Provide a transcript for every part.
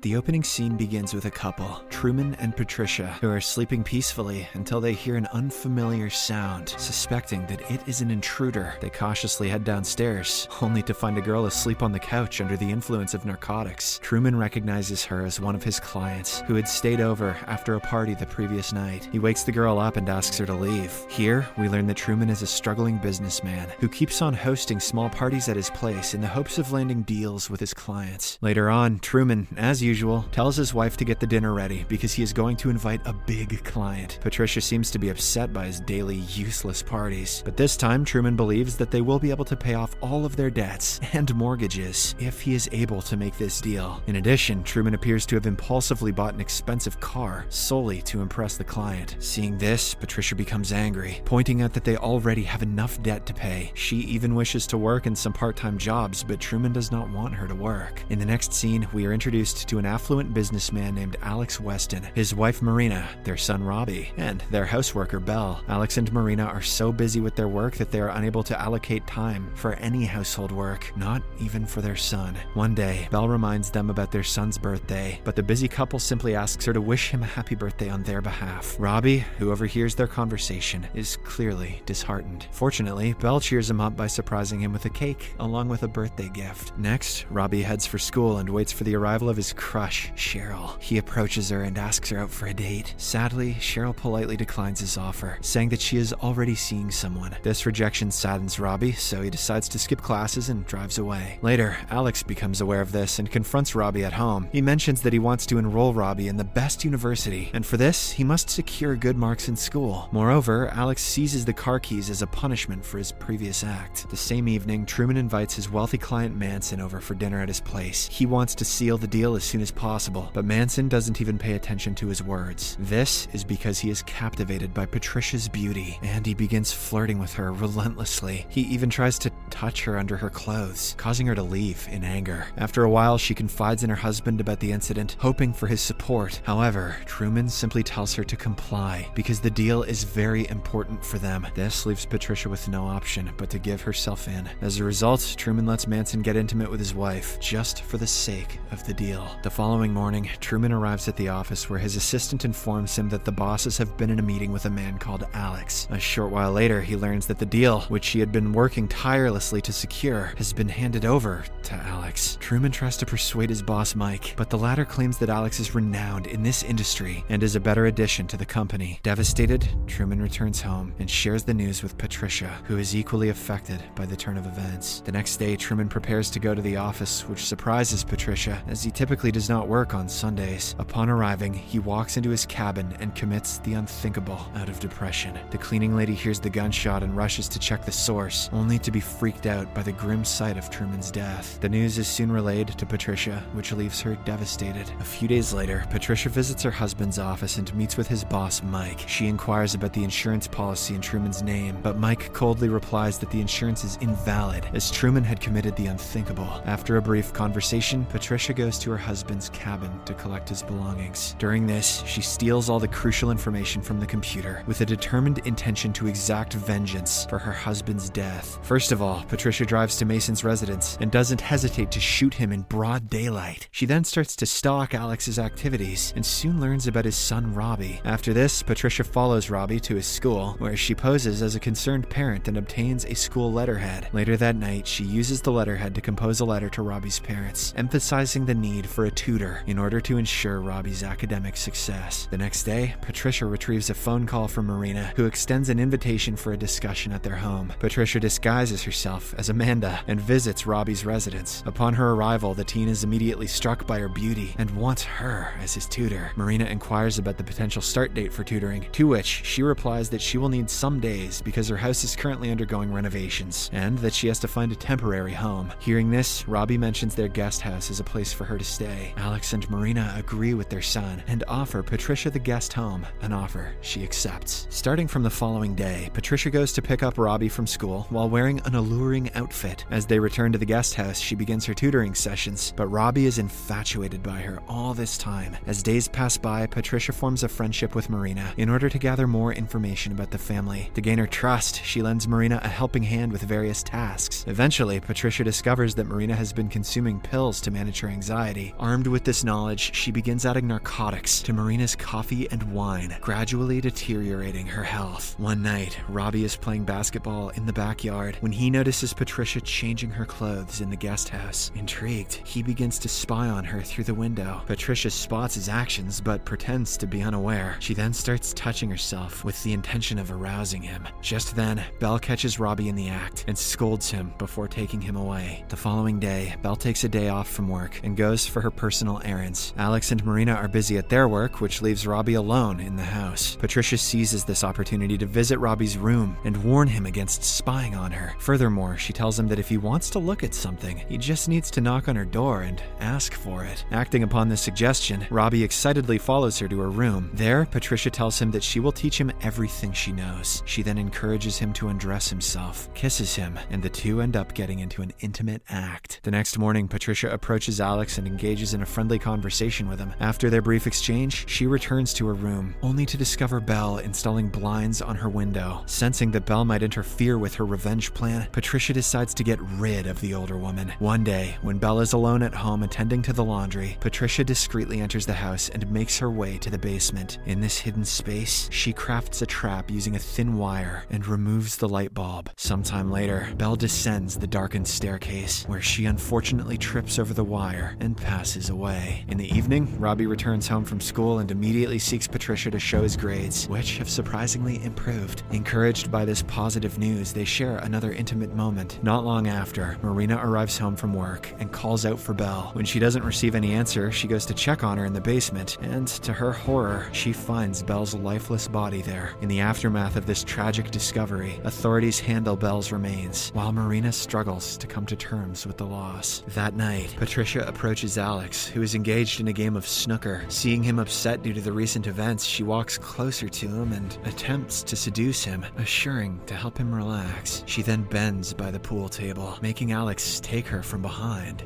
The opening scene begins with a couple, Truman and Patricia, who are sleeping peacefully until they hear an unfamiliar sound. Suspecting that it is an intruder, they cautiously head downstairs, only to find a girl asleep on the couch under the influence of narcotics. Truman recognizes her as one of his clients, who had stayed over after a party the previous night. He wakes the girl up and asks her to leave. Here, we learn that Truman is a struggling businessman who keeps on hosting small parties at his place in the hopes of landing deals with his clients. Later on, Truman, as usual, tells his wife to get the dinner ready because he is going to invite a big client. Patricia seems to be upset by his daily useless parties, but this time Truman believes that they will be able to pay off all of their debts and mortgages if he is able to make this deal. In addition, Truman appears to have impulsively bought an expensive car solely to impress the client. Seeing this, Patricia becomes angry, pointing out that they already have enough debt to pay. She even wishes to work in some part-time jobs, but Truman does not want her to work. In the next scene, we are introduced to an affluent businessman named Alex Weston, his wife Marina, their son Robbie, and their houseworker Belle. Alex and Marina are so busy with their work that they are unable to allocate time for any household work, not even for their son. One day, Belle reminds them about their son's birthday, but the busy couple simply asks her to wish him a happy birthday on their behalf. Robbie, who overhears their conversation, is clearly disheartened. Fortunately, Belle cheers him up by surprising him with a cake, along with a birthday gift. Next, Robbie heads for school and waits for the arrival of his crush, Cheryl. He approaches her and asks her out for a date. Sadly, Cheryl politely declines his offer, saying that she is already seeing someone. This rejection saddens Robbie, so he decides to skip classes and drives away. Later, Alex becomes aware of this and confronts Robbie at home. He mentions that he wants to enroll Robbie in the best university, and for this, he must secure good marks in school. Moreover, Alex seizes the car keys as a punishment for his previous act. The same evening, Truman invites his wealthy client Manson over for dinner at his place. He wants to seal the deal as soon as possible, but Manson doesn't even pay attention to his words. This is because he is captivated by Patricia's beauty, and he begins flirting with her relentlessly. He even tries to touch her under her clothes, causing her to leave in anger. After a while, she confides in her husband about the incident, hoping for his support. However, Truman simply tells her to comply because the deal is very important for them. This leaves Patricia with no option but to give herself in. As a result, Truman lets Manson get intimate with his wife, just for the sake of the deal. The following morning, Truman arrives at the office where his assistant informs him that the bosses have been in a meeting with a man called Alex. A short while later, he learns that the deal, which he had been working tirelessly to secure, has been handed over to Alex. Truman tries to persuade his boss Mike, but the latter claims that Alex is renowned in this industry and is a better addition to the company. Devastated, Truman returns home and shares the news with Patricia, who is equally affected by the turn of events. The next day, Truman prepares to go to the office, which surprises Patricia, as he typically does not work on Sundays. Upon arriving, he walks into his cabin and commits the unthinkable out of depression. The cleaning lady hears the gunshot and rushes to check the source, only to be freaked out by the grim sight of Truman's death. The news is soon relayed to Patricia, which leaves her devastated. A few days later, Patricia visits her husband's office and meets with his boss, Mike. She inquires about the insurance policy in Truman's name, but Mike coldly replies that the insurance is invalid, as Truman had committed the unthinkable. After a brief conversation, Patricia goes to her husband's cabin to collect his belongings. During this, she steals all the crucial information from the computer, with a determined intention to exact vengeance for her husband's death. First of all, Patricia drives to Mason's residence and doesn't hesitate to shoot him in broad daylight. She then starts to stalk Alex's activities and soon learns about his son Robbie. After this, Patricia follows Robbie to his school, where she poses as a concerned parent and obtains a school letterhead. Later that night, she uses the letterhead to compose a letter to Robbie's parents, emphasizing the need for a tutor in order to ensure Robbie's academic success. The next day, Patricia retrieves a phone call from Marina, who extends an invitation for a discussion at their home. Patricia disguises herself as Amanda and visits Robbie's residence. Upon her arrival, the teen is immediately struck by her beauty and wants her as his tutor. Marina inquires about the potential start date for tutoring, to which she replies that she will need some days because her house is currently undergoing renovations, and that she has to find a temporary home. Hearing this, Robbie mentions their guest house as a place for her to stay. Alex and Marina agree with their son and offer Patricia the guest home, an offer she accepts. Starting from the following day, Patricia goes to pick up Robbie from school while wearing an alluring outfit. As they return to the guest house, she begins her tutoring sessions, but Robbie is infatuated by her all this time. As days pass by, Patricia forms a friendship with Marina in order to gather more information about the family. To gain her trust, she lends Marina a helping hand with various tasks. Eventually, Patricia discovers that Marina has been consuming pills to manage her anxiety, Armed with this knowledge, she begins adding narcotics to Marina's coffee and wine, gradually deteriorating her health. One night, Robbie is playing basketball in the backyard when he notices Patricia changing her clothes in the guest house. Intrigued, he begins to spy on her through the window. Patricia spots his actions but pretends to be unaware. She then starts touching herself with the intention of arousing him. Just then, Belle catches Robbie in the act and scolds him before taking him away. The following day, Belle takes a day off from work and goes for her personal errands. Alex and Marina are busy at their work, which leaves Robbie alone in the house. Patricia seizes this opportunity to visit Robbie's room and warn him against spying on her. Furthermore, she tells him that if he wants to look at something, he just needs to knock on her door and ask for it. Acting upon this suggestion, Robbie excitedly follows her to her room. There, Patricia tells him that she will teach him everything she knows. She then encourages him to undress himself, kisses him, and the two end up getting into an intimate act. The next morning, Patricia approaches Alex and engages in a friendly conversation with him. After their brief exchange, she returns to her room, only to discover Belle installing blinds on her window. Sensing that Belle might interfere with her revenge plan, Patricia decides to get rid of the older woman. One day, when Belle is alone at home attending to the laundry, Patricia discreetly enters the house and makes her way to the basement. In this hidden space, she crafts a trap using a thin wire and removes the light bulb. Sometime later, Belle descends the darkened staircase, where she unfortunately trips over the wire and passes away. In the evening, Robbie returns home from school and immediately seeks Patricia to show his grades, which have surprisingly improved. Encouraged by this positive news, they share another intimate moment. Not long after, Marina arrives home from work and calls out for Belle. When she doesn't receive any answer, she goes to check on her in the basement, and to her horror, she finds Belle's lifeless body there. In the aftermath of this tragic discovery, authorities handle Belle's remains, while Marina struggles to come to terms with the loss. That night, Patricia approaches Alex, who is engaged in a game of snooker. Seeing him upset due to the recent events, she walks closer to him and attempts to seduce him, assuring to help him relax. She then bends by the pool table, making Alex take her from behind.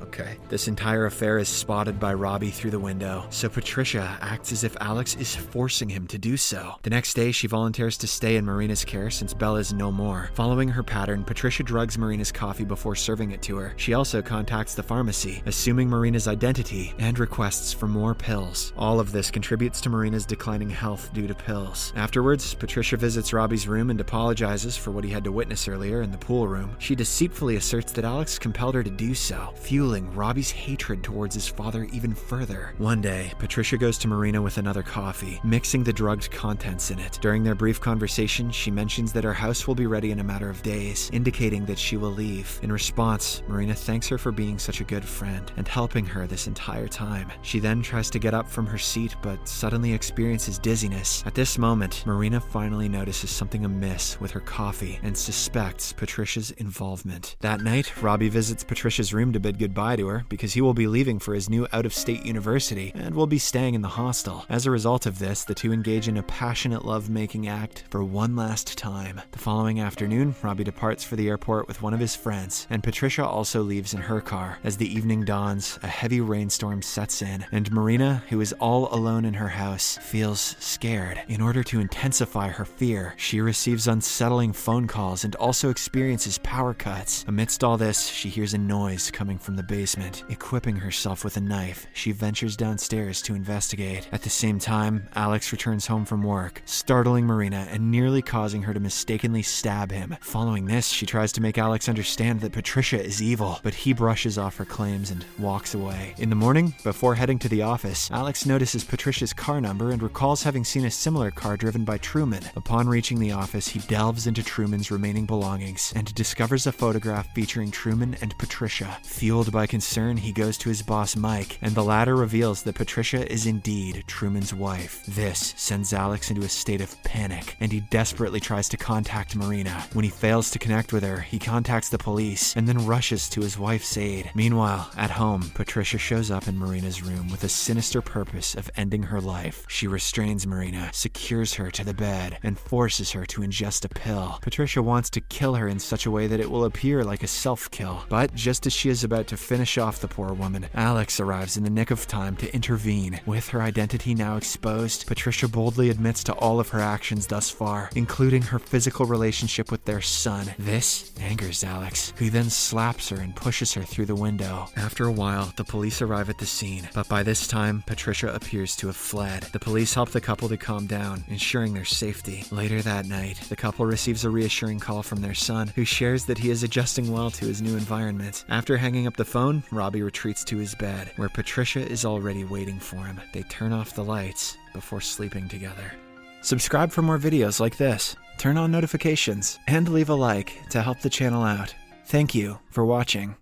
Okay. This entire affair is spotted by Robbie through the window, so Patricia acts as if Alex is forcing him to do so. The next day, she volunteers to stay in Marina's care since Belle is no more. Following her pattern, Patricia drugs Marina's coffee before serving it to her. She also contacts the pharmacy, assuming Marina's identity, and requests for more pills. All of this contributes to Marina's declining health due to pills. Afterwards, Patricia visits Robbie's room and apologizes for what he had to witness earlier in the pool room. She deceitfully asserts that Alex compelled her to do so, fueling Robbie's hatred towards his father even further. One day, Patricia goes to Marina with another coffee, mixing the drugged contents in it. During their brief conversation, she mentions that her house will be ready in a matter of days, indicating that she will leave. In response, Marina thanks her for being such a good friend and helping her this entire time. She then tries to get up from her seat, but suddenly experiences dizziness. At this moment, Marina finally notices something amiss with her coffee and suspects Patricia's involvement. That night, Robbie visits Patricia's room to bid goodbye to her because he will be leaving for his new out-of-state university and will be staying in the hostel. As a result of this, the two engage in a passionate love-making act for one last time. The following afternoon, Robbie departs for the airport with one of his friends, and Patricia also leaves in her car. As the evening dawns, a heavy rainstorm sets in, and Marina, who is all alone in her house, feels scared. In order to intensify her fear, she receives unsettling phone calls and also experiences power cuts. Amidst all this, she hears a noise coming from the basement. Equipping herself with a knife, she ventures downstairs to investigate. At the same time, Alex returns home from work, startling Marina and nearly causing her to mistakenly stab him. Following this, she tries to make Alex understand that Patricia is evil, but he brushes off her claims and walks away. In the morning, before heading to the office, Alex notices Patricia's car number and recalls having seen a similar car driven by Truman. Upon reaching the office, he delves into Truman's remaining belongings and discovers a photograph featuring Truman and Patricia. Fueled by concern, he goes to his boss Mike, and the latter reveals that Patricia is indeed Truman's wife. This sends Alex into a state of panic, and he desperately tries to contact Marina. When he fails to connect with her, he contacts the police and then rushes to his wife's aid. Meanwhile, at home, Patricia shows up in Marina's room with a sinister purpose of ending her life. She restrains Marina, secures her to the bed, and forces her to ingest a pill. Patricia wants to kill her in such a way that it will appear like a self-kill, but just as she is about to finish finish off the poor woman, Alex arrives in the nick of time to intervene. With her identity now exposed, Patricia boldly admits to all of her actions thus far, including her physical relationship with their son. This angers Alex, who then slaps her and pushes her through the window. After a while, the police arrive at the scene, but by this time, Patricia appears to have fled. The police help the couple to calm down, ensuring their safety. Later that night, the couple receives a reassuring call from their son, who shares that he is adjusting well to his new environment. After hanging up the phone, Robbie retreats to his bed, where Patricia is already waiting for him. They turn off the lights before sleeping together. Subscribe for more videos like this, turn on notifications, and leave a like to help the channel out. Thank you for watching.